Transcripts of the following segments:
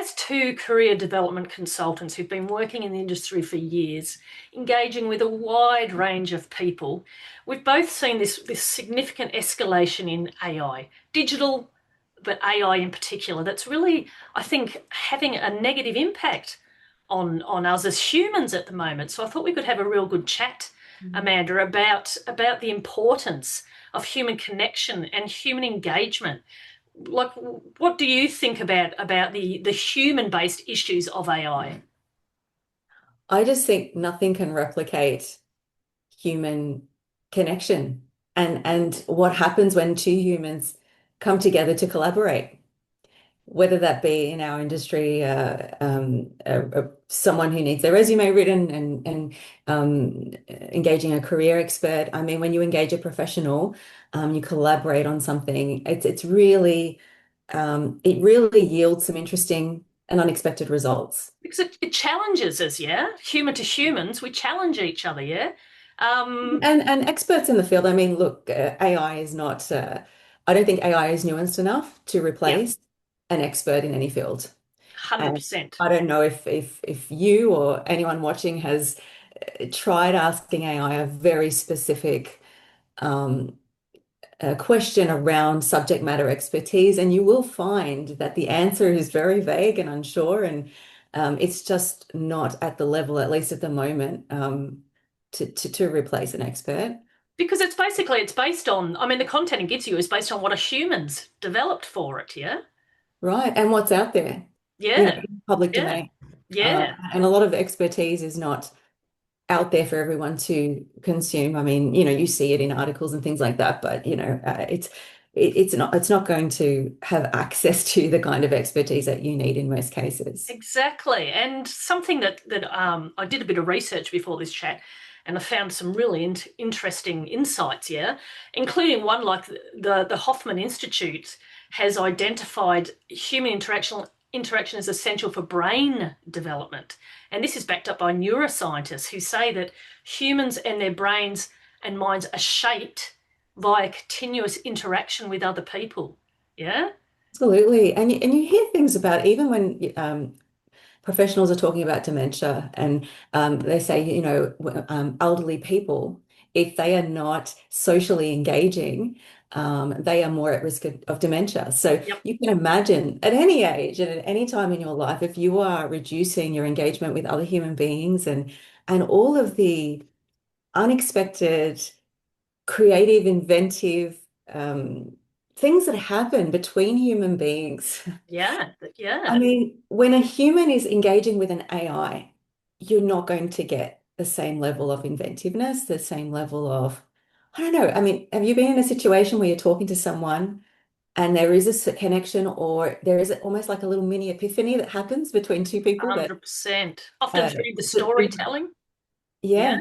as two career development consultants who've been working in the industry for years, engaging with a wide range of people, we've both seen this significant escalation in AI, digital, but AI in particular, that's really, I think, having a negative impact on us as humans at the moment. So I thought we could have a real good chat, Amanda, about the importance of human connection and human engagement. Like, what do you think about the human-based issues of AI? I just think nothing can replicate human connection and what happens when two humans come together to collaborate, whether that be in our industry, someone who needs their resume written and engaging a career expert. I mean, when you engage a professional, you collaborate on something. It really yields some interesting and unexpected results. Because it challenges us, yeah? Human to humans, we challenge each other, yeah? And experts in the field, I mean, look, AI is not, I don't think AI is nuanced enough to Yeah, replace an expert in any field. And 100%. I don't know if you or anyone watching has tried asking AI a very specific question around subject matter expertise, and you will find that the answer is very vague and unsure, and it's just not at the level, at least at the moment, to replace an expert. Because it's based on, I mean, the content it gives you is based on what a human's developed for it, yeah? Right. And what's out there, Yeah, in public yeah, domain. yeah. And a lot of expertise is not out there for everyone to consume. I mean, you see it in articles and things like that, but it's not going to have access to the kind of expertise that you need in most cases. Exactly. And something that I did a bit of research before this chat, and I found some really interesting insights, yeah, including one like the Hoffman Institute has identified human interaction is essential for brain development. And this is backed up by neuroscientists who say that humans and their brains and minds are shaped via continuous interaction with other people. Yeah? Absolutely. And you hear things about even when professionals are talking about dementia and they say, elderly people, if they are not socially engaging, they are more at risk of dementia. So Yep. you can imagine at any age and at any time in your life, if you are reducing your engagement with other human beings and all of the unexpected, creative, inventive things that happen between human beings. Yeah. I Yeah. mean, when a human is engaging with an AI, you're not going to get the same level of inventiveness, the same level of, I don't know. I mean, have you been in a situation where you're talking to someone and there is a connection or there is almost like a little mini epiphany that happens between two people that, 100%. Often uh, through the that- storytelling. Yeah. yeah,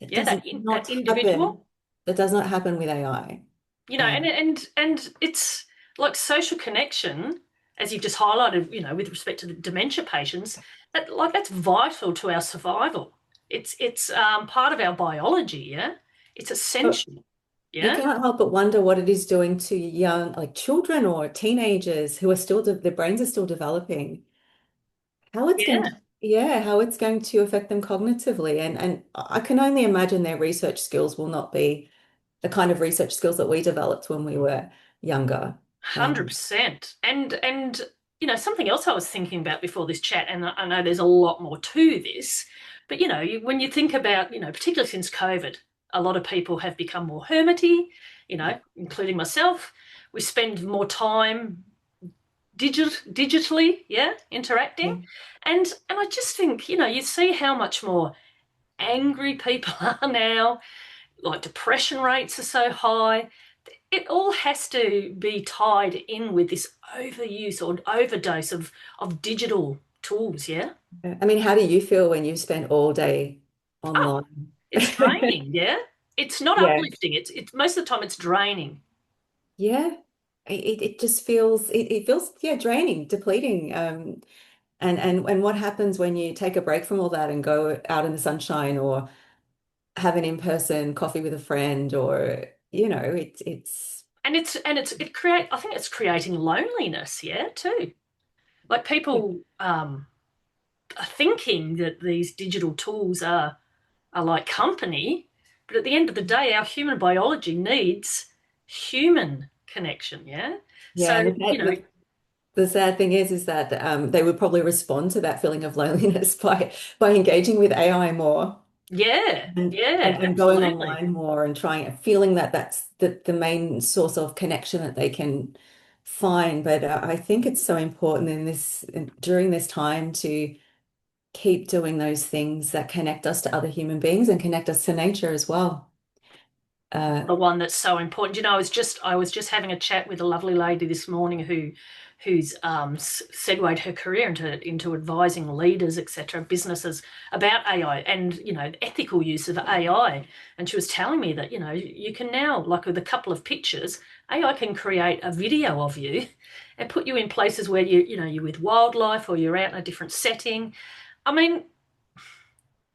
it Yeah, does that not happen. individual. That does not happen with AI. You know, and Um, and it's like social connection, as you've just highlighted, with respect to the dementia patients, that's vital to our survival. It's part of our biology, yeah? It's essential. You Yeah? cannot help but wonder what it is doing to young, like children or teenagers who are still, their brains are still developing. How it's going to, Yeah. yeah, how it's going to affect them cognitively. And I can only imagine their research skills will not be the kind of research skills that we developed when we were younger. Um, 100%. And something else I was thinking about before this chat, and I know there's a lot more to this, but when you think about, particularly since COVID, a lot of people have become more hermity, including myself. We spend more time digitally, yeah, interacting. And I just think, you see how much more angry people are now, like depression rates are so high. It all has to be tied in with this overuse or overdose of digital tools, yeah? I mean, how do you feel when you spend all day Oh, online? it's draining, yeah? It's not Yeah. uplifting. It's most of the time it's draining. Yeah. It just feels it feels yeah draining, depleting. And what happens when you take a break from all that and go out in the sunshine or have an in-person coffee with a friend or it's And it create I think it's creating loneliness, yeah, too. Like people are thinking that these digital tools are like company, but at the end of the day, our human biology needs human connection. Yeah. Yeah, So, and you know, the sad thing is that they would probably respond to that feeling of loneliness by engaging with AI more yeah, yeah, and going absolutely. online more and trying feeling that that's the main source of connection that they can find. But I think it's so important in during this time to keep doing those things that connect us to other human beings and connect us to nature as well. Uh, The one that's so important. You know, I was just having a chat with a lovely lady this morning who's segued her career into advising leaders, etc., businesses about AI and ethical use of AI. And she was telling me that you can now, like with a couple of pictures, AI can create a video of you and put you in places where you're with wildlife or you're out in a different setting. I mean,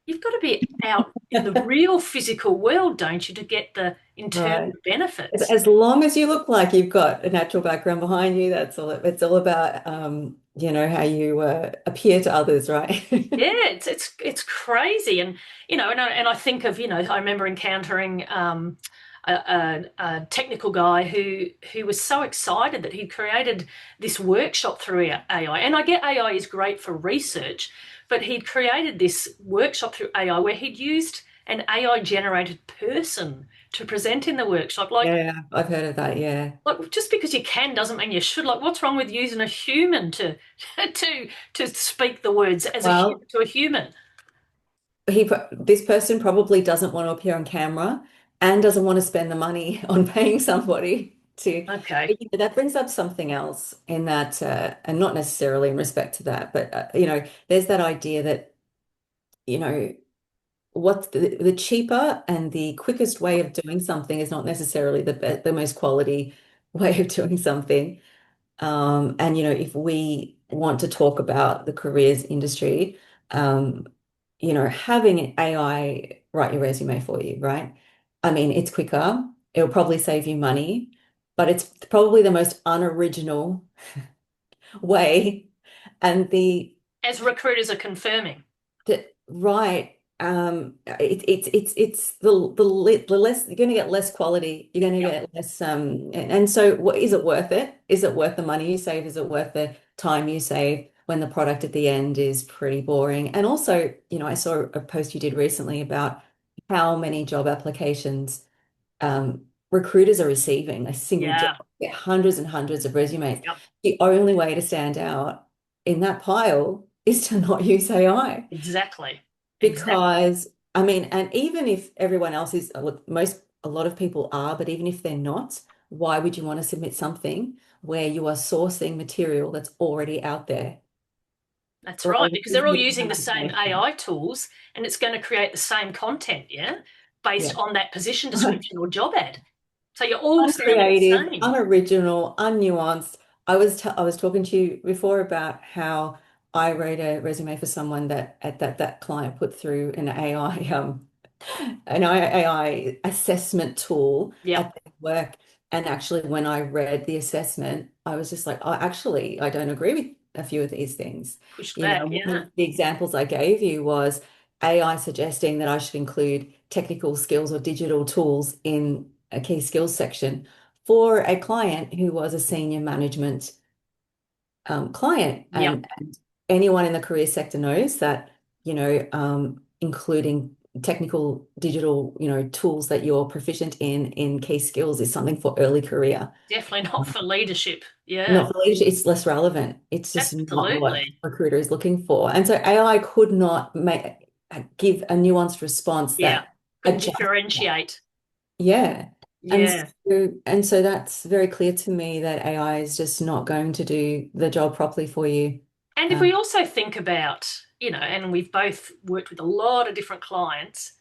you've got to be out in the real physical world, don't you, to get the internal right. benefits. As long as you look like you've got a natural background behind you, that's all. It's all about, how you appear to others, right? Yeah, it's crazy, and I think of I remember encountering a technical guy who was so excited that he'd created this workshop through AI, and I get AI is great for research, but he'd created this workshop through AI where he'd used an AI generated person to present in the workshop, Yeah, I've heard of that. Yeah. like just because you can doesn't mean you should. Like, what's wrong with using a human to to speak the words as a Well, to a human? this person probably doesn't want to appear on camera and doesn't want to spend the money on paying somebody to. Okay, But, that brings up something else in that, and not necessarily in respect to that, but there's that idea that you know what's the cheaper and the quickest way of doing something is not necessarily the most quality way of doing something. And if we want to talk about the careers industry, um, having AI write your resume for you, right? I mean, it's quicker. It'll probably save you money, but it's probably the most unoriginal way. And as recruiters are confirming. right, it's the less you're going to get less quality. You're going to Yep. get less and so what is it worth it? Is it worth the money you save? Is it worth the time you save when the product at the end is pretty boring? And also, I saw a post you did recently about how many job applications recruiters are receiving a single job, Yeah. get hundreds and hundreds of resumes. Yep. The only way to stand out in that pile is to not use AI. Exactly. Exactly. Because, I mean, and even if everyone else is, look, a lot of people are, but even if they're not, why would you want to submit something where you are sourcing material that's already out there? That's Or right, because they're all you using have the same information. AI tools, and it's going to create the same content, yeah, based Yeah. on that position description or job ad. So you're all sounding the Uncreative, same. unoriginal, unnuanced. I was talking to you before about how I wrote a resume for someone that client put through an AI assessment tool Yep. at their work. And actually, when I read the assessment, I was just like, oh, actually, I don't agree with a few of these things. Pushed back. One Yeah. of the examples I gave you was AI suggesting that I should include technical skills or digital tools in a key skills section for a client who was a senior management client. Yep. And anyone in the career sector knows that, including technical digital, tools that you're proficient in key skills is something for early career. Definitely not for leadership. Yeah. Not for leadership, it's less relevant. It's just not what Absolutely. a recruiter is looking for. And so AI could not give a nuanced response Yeah. that Couldn't adjusts. differentiate. Yeah. Yeah. And so that's very clear to me that AI is just not going to do the job properly for you. And if we Um, also think about, and we've both worked with a lot of different clients,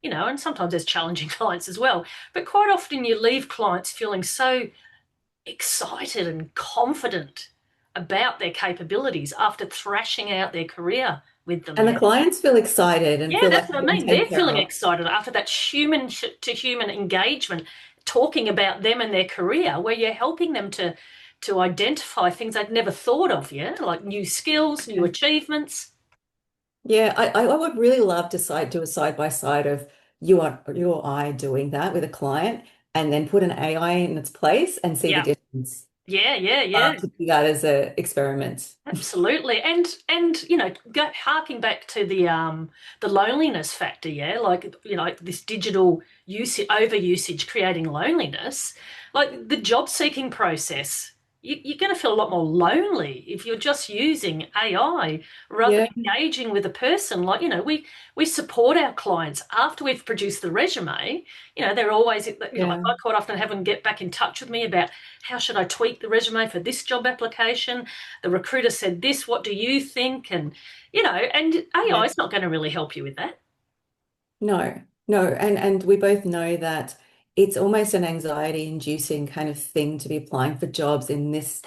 and sometimes there's challenging clients as well, but quite often you leave clients feeling so excited and confident about their capabilities after thrashing out their career with them. and the Yeah. clients feel excited and Yeah, feel like that's what they're I being mean. They're taken care feeling of. excited after that human to human engagement, talking about them and their career, where you're helping them to identify things I'd never thought of, yeah, like new skills, new achievements. Yeah, I would really love to do a side by side of you or I doing that with a client and then put an AI in its place and see the Yeah, difference. yeah, yeah, yeah. Love to do that as an experiment. Absolutely. And harking back to the loneliness factor, yeah, like like this digital usage overusage creating loneliness, like the job seeking process, you're going to feel a lot more lonely if you're just using AI rather Yeah, than engaging with a person. Like, we support our clients after we've produced the resume. They're always, like yeah, I quite often have them get back in touch with me about how should I tweak the resume for this job application. The recruiter said this, what do you think? And AI yeah. is not going to really help you with that. No, no, and we both know that it's almost an anxiety-inducing kind of thing to be applying for jobs in this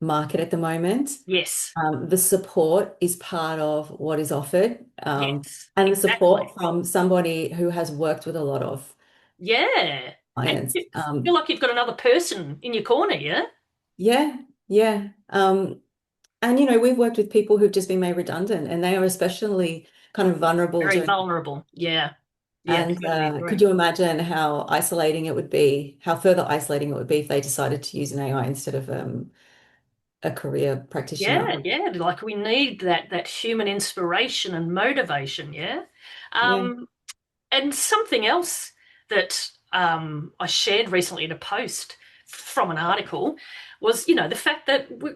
market at the moment. Yes, The support is part of what is offered, yes, and the support exactly. from somebody who has worked with a lot of Yeah. And clients. you feel like you've got another person in your corner, yeah? Yeah, yeah. And we've worked with people who've just been made redundant, and they are especially kind of vulnerable Very during. vulnerable. Yeah. Yeah, And totally could agree. you imagine how isolating it would be, how further isolating it would be if they decided to use an AI instead of a career practitioner? Yeah, yeah. Like we need that human inspiration and motivation, yeah. Yeah, Um, And something else that I shared recently in a post from an article was, the fact that we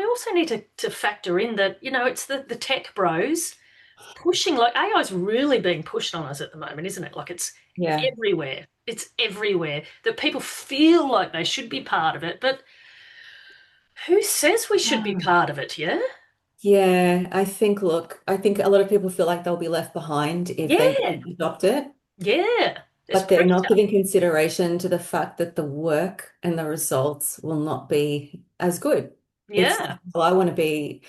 also need to factor in that, it's the tech bros pushing, like AI is really being pushed on us at the moment, isn't it? Like it's yeah. everywhere. It's everywhere that people feel like they should be part of it, but who says we should be Ah. part of it? Yeah, Yeah, I think a lot of people feel like they'll be left behind if they yeah, don't adopt it, yeah. There's but they're not pressure. giving consideration to the fact that the work and the results will not be as good. It's like, Yeah, well, I want to be,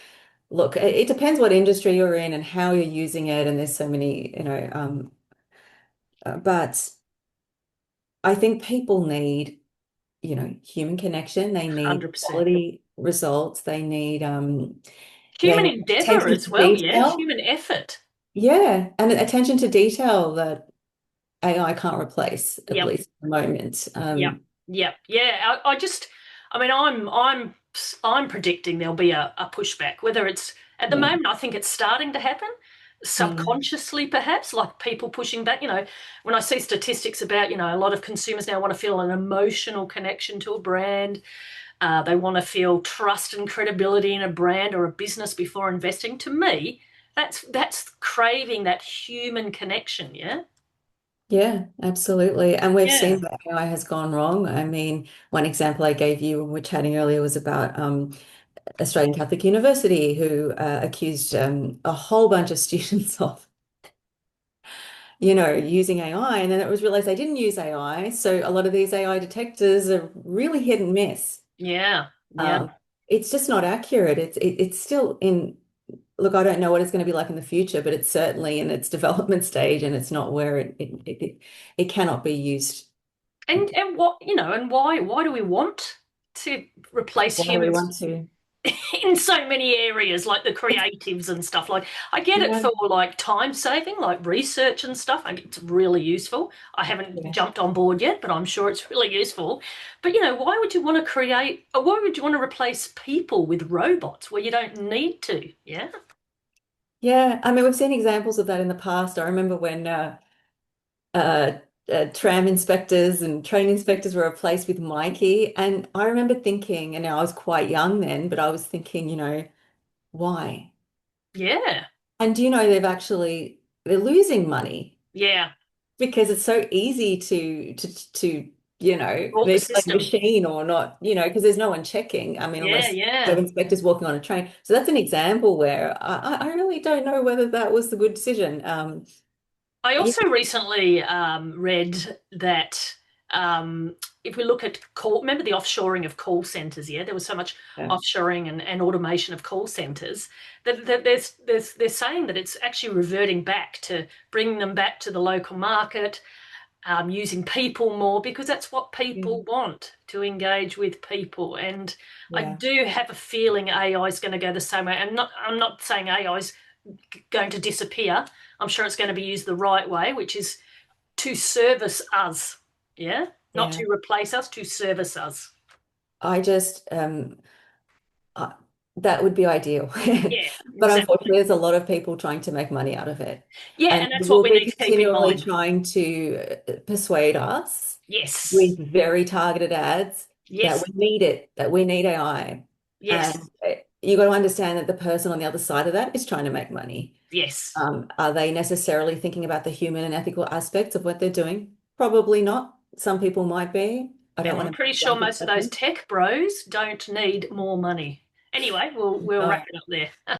look, it depends what industry you're in and how you're using it, and there's so many, but I think people need, human connection. They need 100%. quality results. They Human need endeavor attention as to well, yeah, detail. human effort. Yeah, and attention to detail that AI can't replace, at Yep, least at the moment. yep, yep, yeah. I mean, I'm predicting there'll be a pushback. Whether it's at the Yeah, moment, I think it's starting to happen mm, subconsciously, perhaps, like people pushing back. When I see statistics about, a lot of consumers now want to feel an emotional connection to a brand. They want to feel trust and credibility in a brand or a business before investing. To me, that's craving that human connection. Yeah. yeah, absolutely. And we've Yeah. seen that AI has gone wrong. I mean, one example I gave you when we were chatting earlier was about Australian Catholic University, who accused a whole bunch of students of, using AI, and then it was realized they didn't use AI. So a lot of these AI detectors are really hit and miss. Yeah. Yeah. Um, it's just not accurate. It's still in. Look, I don't know what it's going to be like in the future, but it's certainly in its development stage, and it's not where it cannot be used. And what, and why do we want to replace Why do we humans want to? in so many areas, like the creatives and stuff? Like, I get it Yeah, for like time saving, like research and stuff. I think it's really useful. I haven't yeah, jumped on board yet, but I'm sure it's really useful. But why would you want to create, or why would you want to replace people with robots where you don't need to? Yeah. yeah. I mean, we've seen examples of that in the past. I remember when uh, tram inspectors and train inspectors were replaced with Mikey, and I remember thinking, and I was quite young then, but I was thinking, why? Yeah. And do you know they're losing money Yeah. because it's so easy to Brought the manipulate a system. machine or not, because there's no one checking. I mean, Yeah. unless you have Yeah. inspectors walking on a train. So that's an example where I really don't know whether that was the good decision. I Yeah, also recently read that if we look at remember the offshoring of call centers, yeah, there was so much yeah, offshoring and automation of call centers that they're saying that it's actually reverting back to bringing them back to the local market. using people more because that's what people Mm. want, to engage with people. And I Yeah. do have a feeling AI is going to go the same way. And I'm not saying AI is going to disappear. I'm sure it's going to be used the right way, which is to service us. Yeah. Not Yeah. to replace us, to service us. I just uh, that would be ideal. Yeah, But exactly. unfortunately, there's a lot of people trying to make money out of it. Yeah, And and they that's what will we be need to keep in continually mind. trying to persuade us Yes. with very targeted ads that Yes. we need it, that we need AI. Yes. And you got to understand that the person on the other side of that is trying to make money. Yes. Are they necessarily thinking about the human and ethical aspects of what they're doing? Probably not. Some people might be. I don't And want I'm to pretty make sure blanket most of those statements. tech bros don't need more money. Anyway, we'll wrap No. it up there.